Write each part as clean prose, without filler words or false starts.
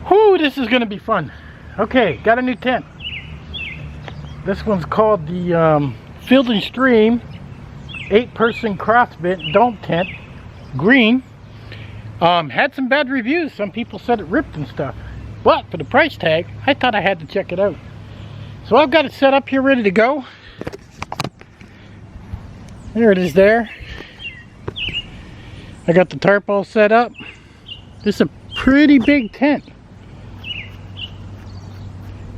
Whoo, this is gonna be fun. Okay, got a new tent. This one's called the Field and Stream 8-person CrossFit dome tent, green. Had some bad reviews. Some people said it ripped and stuff, but for the price tag I thought I had to check it out. So I've got it set up here ready to go. There it is there. I got the tarp all set up. This is a pretty big tent.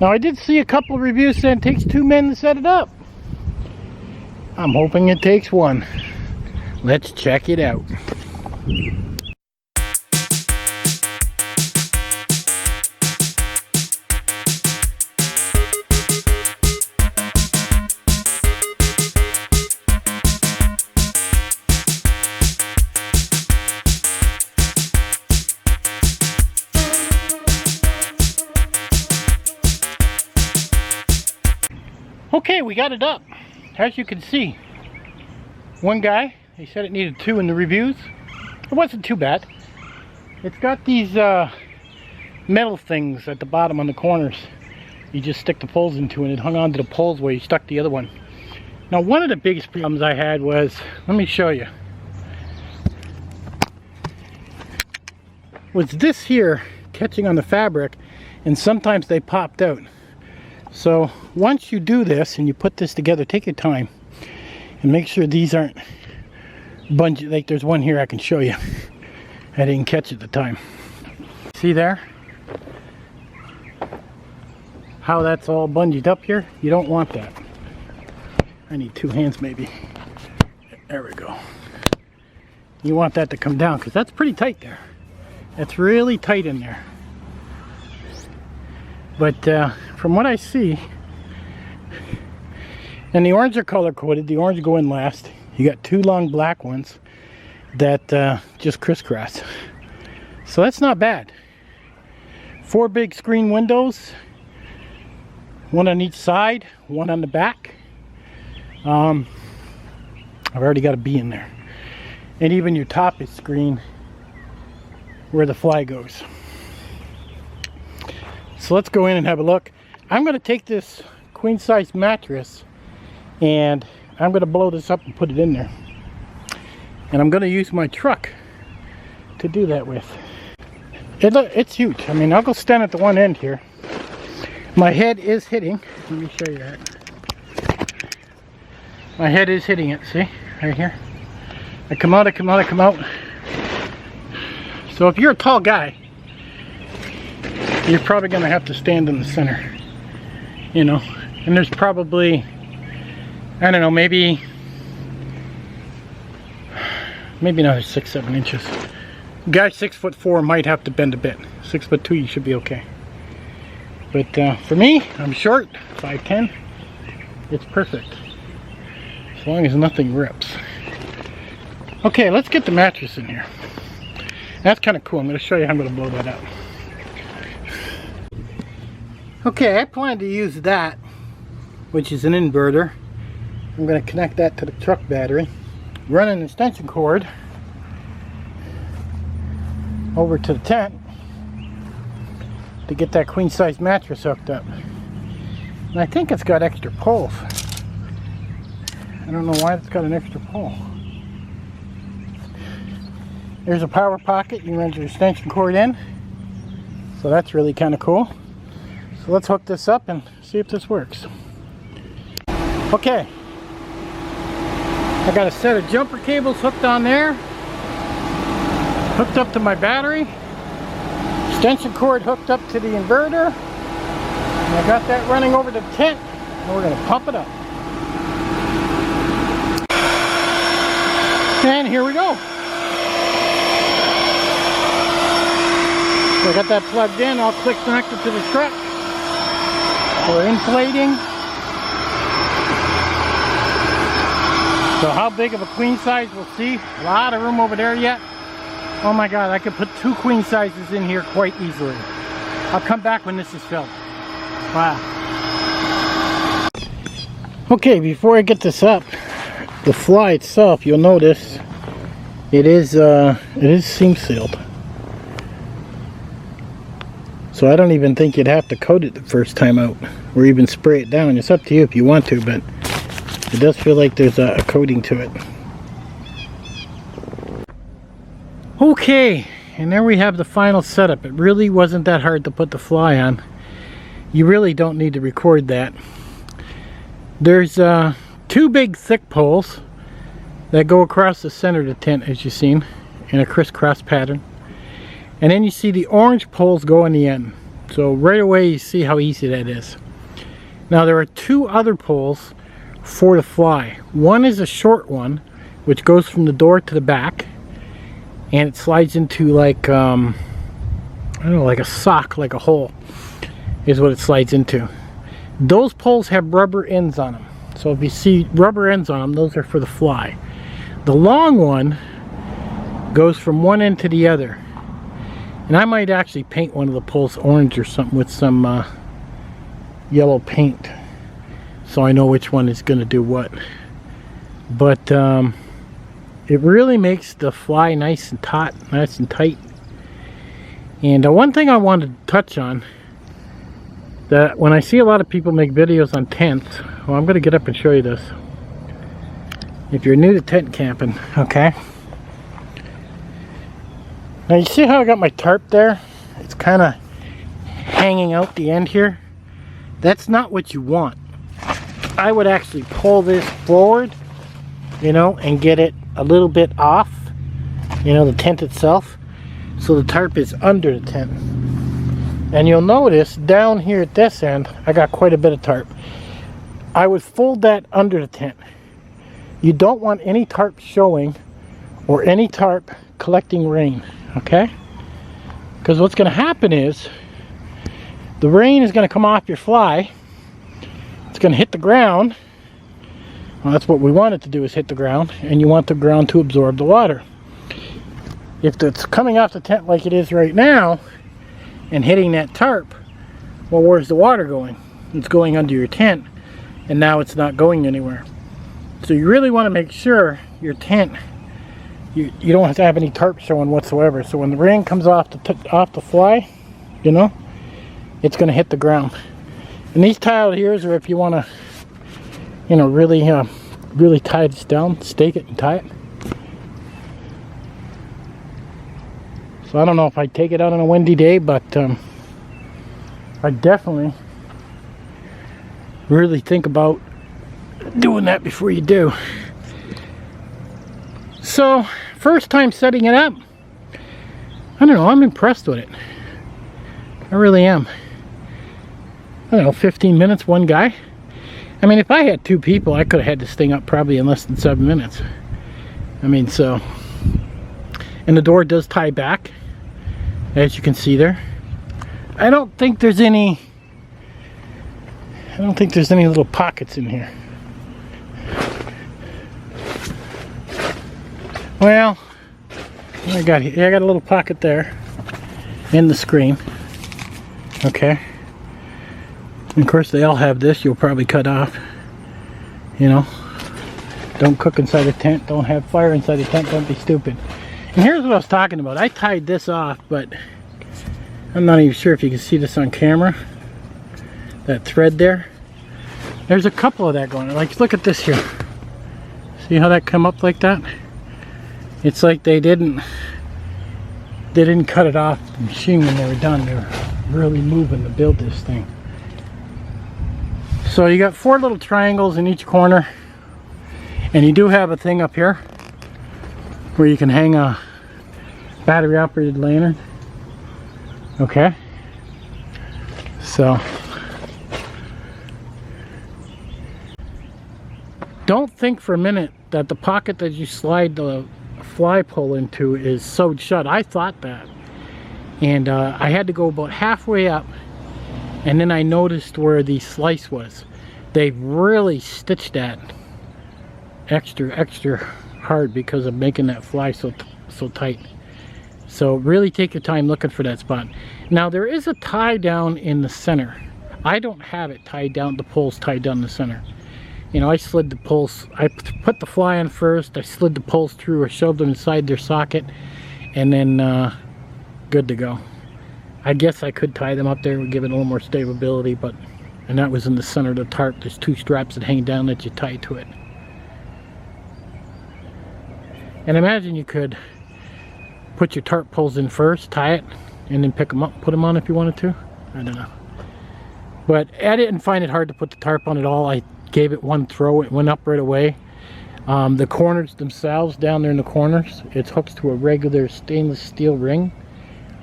Now I did see a couple of reviews saying it takes 2 men to set it up. I'm hoping it takes 1. Let's check it out. Okay, we got it up. As you can see, one guy, he said it needed 2 in the reviews. It wasn't too bad. It's got these metal things at the bottom on the corners. You just stick the poles into and it hung on to the poles where you stuck the other one. Now one of the biggest problems I had was, let me show you, was this here catching on the fabric, and sometimes they popped out. So once you do this and you put this together, take your time and make sure these aren't bungee. Like there's one here I can show you. I didn't catch at the time. See there? How that's all bungeed up here? You don't want that. I need 2 hands maybe. There we go. You want that to come down because that's pretty tight there. It's really tight in there. But from what I see, and the orange are color coded, the orange go in last. You got 2 long black ones that just crisscross. So that's not bad. 4 big screen windows, 1 on each side, 1 on the back. I've already got a bee in there. And even your top is screen where the fly goes. So let's go in and have a look. I'm going to take this queen size mattress and I'm going to blow this up and put it in there. And I'm going to use my truck to do that with. It's huge. I mean, I'll go stand at the one end here. My head is hitting. Let me show you that. My head is hitting it, see? Right here. I come out, I come out, I come out. So if you're a tall guy, you're probably going to have to stand in the center, you know, and there's probably, I don't know, maybe another 6-7 inches. Guy 6'4" might have to bend a bit. 6'2" you should be okay. But for me, I'm short, 5'10". It's perfect, as long as nothing rips. Okay, let's get the mattress in here. That's kind of cool. I'm going to show you how I'm going to blow that up. Okay, I plan to use that, which is an inverter. I'm going to connect that to the truck battery, run an extension cord over to the tent to get that queen size mattress hooked up. And I think it's got extra poles. I don't know why it's got an extra pole. There's a power pocket. You can run your extension cord in. So that's really kind of cool. So let's hook this up and see if this works. Okay. I got a set of jumper cables hooked on there. Hooked up to my battery. Extension cord hooked up to the inverter. And I got that running over the tent. And we're going to pump it up. And here we go. So I got that plugged in, all click connected to the truck. We're inflating. So how big of a queen size, we'll see. A lot of room over there yet. Oh my God, I could put 2 queen sizes in here quite easily. I'll come back when this is filled. Wow. Okay, before I get this up, the fly itself, you'll notice it is seam sealed. So I don't even think you'd have to coat it the first time out, or even spray it down. It's up to you if you want to, but it does feel like there's a coating to it. Okay, and there we have the final setup. It really wasn't that hard to put the fly on. You really don't need to record that. There's 2 big thick poles that go across the center of the tent, as you've seen, in a crisscross pattern. And then you see the orange poles go in the end. So right away you see how easy that is. Now there are 2 other poles for the fly. One is a short one, which goes from the door to the back, and it slides into like, I don't know, like a sock, like a hole, is what it slides into. Those poles have rubber ends on them. So if you see rubber ends on them, those are for the fly. The long one goes from one end to the other. And I might actually paint one of the poles orange or something with some yellow paint, so I know which one is going to do what. But it really makes the fly nice and taut, nice and tight. And one thing I wanted to touch on, that when I see a lot of people make videos on tents, well, I'm going to get up and show you this. If you're new to tent camping, okay? Now you see how I got my tarp there? It's kind of hanging out the end here. That's not what you want. I would actually pull this forward, you know, and get it a little bit off, you know, the tent itself, so the tarp is under the tent. And you'll notice down here at this end, I got quite a bit of tarp. I would fold that under the tent. You don't want any tarp showing or any tarp collecting rain, okay? Because what's going to happen is the rain is going to come off your fly. It's going to hit the ground. Well, that's what we want it to do, is hit the ground, and you want the ground to absorb the water. If it's coming off the tent like it is right now and hitting that tarp, well, where's the water going? It's going under your tent, and now it's not going anywhere. So you really want to make sure your tent, you don't have to have any tarp showing whatsoever. So when the rain comes off the fly, you know, it's going to hit the ground. And these tile here are if you want to, you know, really tie this down, stake it and tie it. So I don't know if I'd take it out on a windy day, but I definitely really think about doing that before you do. So first time setting it up, I don't know, I'm impressed with it. I really am. I don't know, 15 minutes, one guy. I mean, if I had 2 people, I could have had this thing up probably in less than 7 minutes. I mean, so, and the door does tie back, as you can see there. I don't think there's any little pockets in here. Well, I got a little pocket there in the screen. Okay. And of course they all have this. You'll probably cut off. You know, don't cook inside a tent. Don't have fire inside a tent. Don't be stupid. And here's what I was talking about. I tied this off, but I'm not even sure if you can see this on camera. That thread there. There's a couple of that going on. Like, look at this here. See how that come up like that? It's like they didn't cut it off the machine when they were done. They were really moving to build this thing. So you got 4 little triangles in each corner, and you do have a thing up here where you can hang a battery operated lantern. Okay, so don't think for a minute that the pocket that you slide the fly pole into is sewed shut. I thought that, and I had to go about halfway up, and then I noticed where the slice was. They really stitched that extra hard because of making that fly so tight. So really take your time looking for that spot. Now there is a tie down in the center. I don't have it tied down, the poles tied down the center. You know, I slid the poles, I put the fly on first, I slid the poles through or shoved them inside their socket, and then good to go. I guess I could tie them up there and give it a little more stability, but, and that was in the center of the tarp. There's two straps that hang down that you tie to it. And imagine you could put your tarp poles in first, tie it, and then pick them up, put them on if you wanted to. I don't know. But I didn't find it hard to put the tarp on at all. I gave it one throw, it went up right away. The corners themselves, down there in the corners, it's hooked to a regular stainless steel ring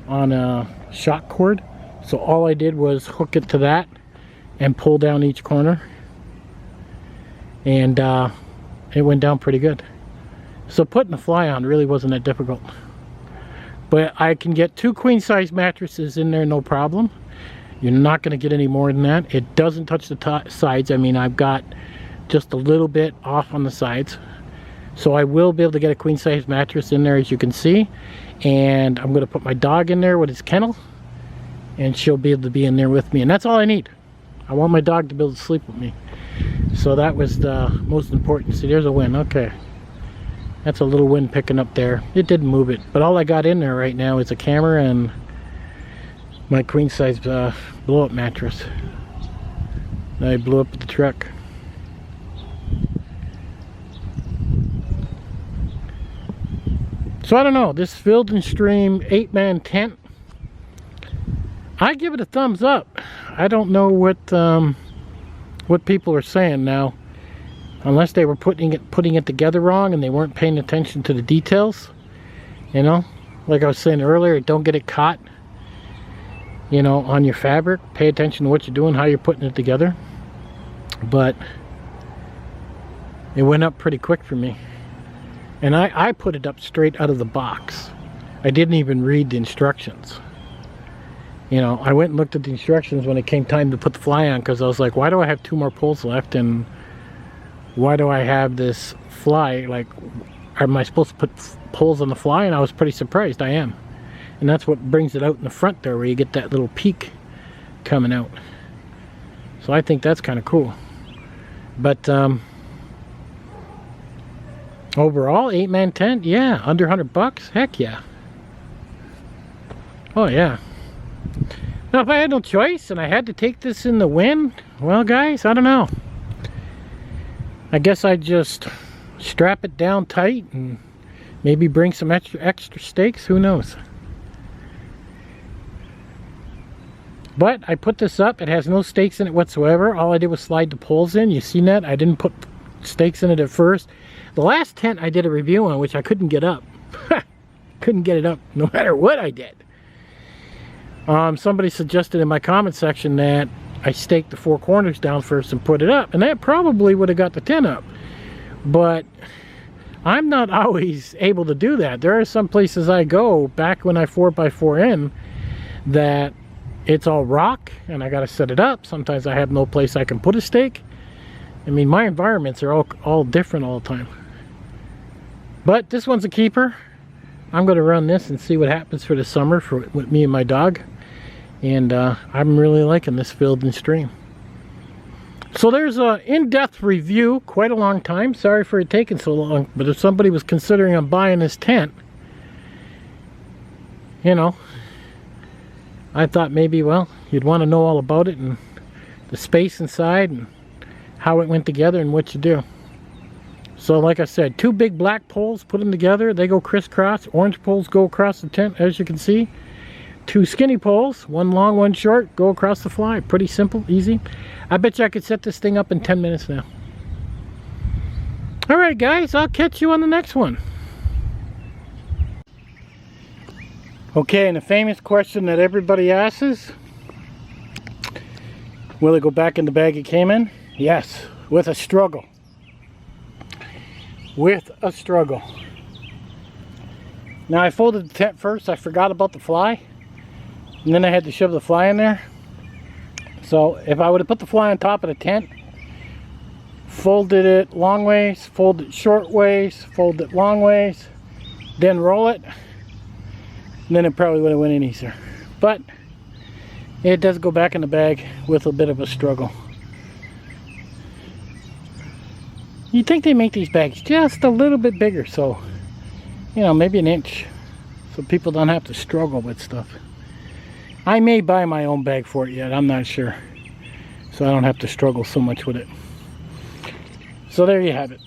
on a shock cord. So all I did was hook it to that and pull down each corner. And it went down pretty good. So putting the fly on really wasn't that difficult. But I can get 2 queen size mattresses in there, no problem. You're not going to get any more than that. It doesn't touch the sides. I mean, I've got just a little bit off on the sides. So I will be able to get a queen size mattress in there, as you can see. And I'm going to put my dog in there with his kennel. And she'll be able to be in there with me. And that's all I need. I want my dog to be able to sleep with me. So that was the most important. See, there's a win. Okay. That's a little wind picking up there. It didn't move it. But all I got in there right now is a camera and my queen size blow-up mattress that I blew up with the truck. So I don't know. This Field and Stream 8-man tent, I give it a thumbs up. I don't know what people are saying now. Unless they were putting it together wrong and they weren't paying attention to the details. You know, like I was saying earlier, don't get it caught, you know, on your fabric. Pay attention to what you're doing, how you're putting it together. But it went up pretty quick for me. And I put it up straight out of the box. I didn't even read the instructions. You know, I went and looked at the instructions when it came time to put the fly on, because I was like, why do I have 2 more poles left? And why do I have this fly? Like, am I supposed to put poles on the fly? And I was pretty surprised. I am. And that's what brings it out in the front there, where you get that little peak coming out. So I think that's kind of cool. But overall, 8-man tent, yeah, under $100, heck yeah. Oh yeah. Now if I had no choice and I had to take this in the wind, well guys, I don't know. I guess I'd just strap it down tight and maybe bring some extra stakes, who knows. But I put this up, it has no stakes in it whatsoever. All I did was slide the poles in. You seen that? I didn't put stakes in it at first. The last tent I did a review on, which I couldn't get up. Couldn't get it up no matter what I did. Somebody suggested in my comment section that I staked the 4 corners down first and put it up, and that probably would have got the tent up. But I'm not always able to do that. There are some places I go, back when I 4x4 in, that it's all rock and I gotta set it up. Sometimes I have no place I can put a stake. I mean, my environments are all different all the time. But this one's a keeper. I'm gonna run this and see what happens for the summer with me and my dog. And I'm really liking this Field and Stream. So there's an in-depth review, quite a long time. Sorry for it taking so long, but if somebody was considering on buying this tent, you know, I thought maybe, well, you'd want to know all about it and the space inside and how it went together and what you do. So like I said, 2 big black poles, put them together, they go crisscross. Orange poles go across the tent, as you can see. 2 skinny poles, 1 long, 1 short, go across the fly. Pretty simple, easy. I bet you I could set this thing up in 10 minutes now. Alright guys, I'll catch you on the next one. Okay, and the famous question that everybody asks, will it go back in the bag it came in? Yes, with a struggle. With a struggle. Now I folded the tent first, I forgot about the fly. And then I had to shove the fly in there. So if I would have put the fly on top of the tent, folded it long ways, fold it short ways, fold it long ways, then roll it, then it probably would have went in easier. But it does go back in the bag with a bit of a struggle. You'd think they make these bags just a little bit bigger, so, you know, maybe an inch, so people don't have to struggle with stuff. I may buy my own bag for it yet, I'm not sure. So I don't have to struggle so much with it. So there you have it.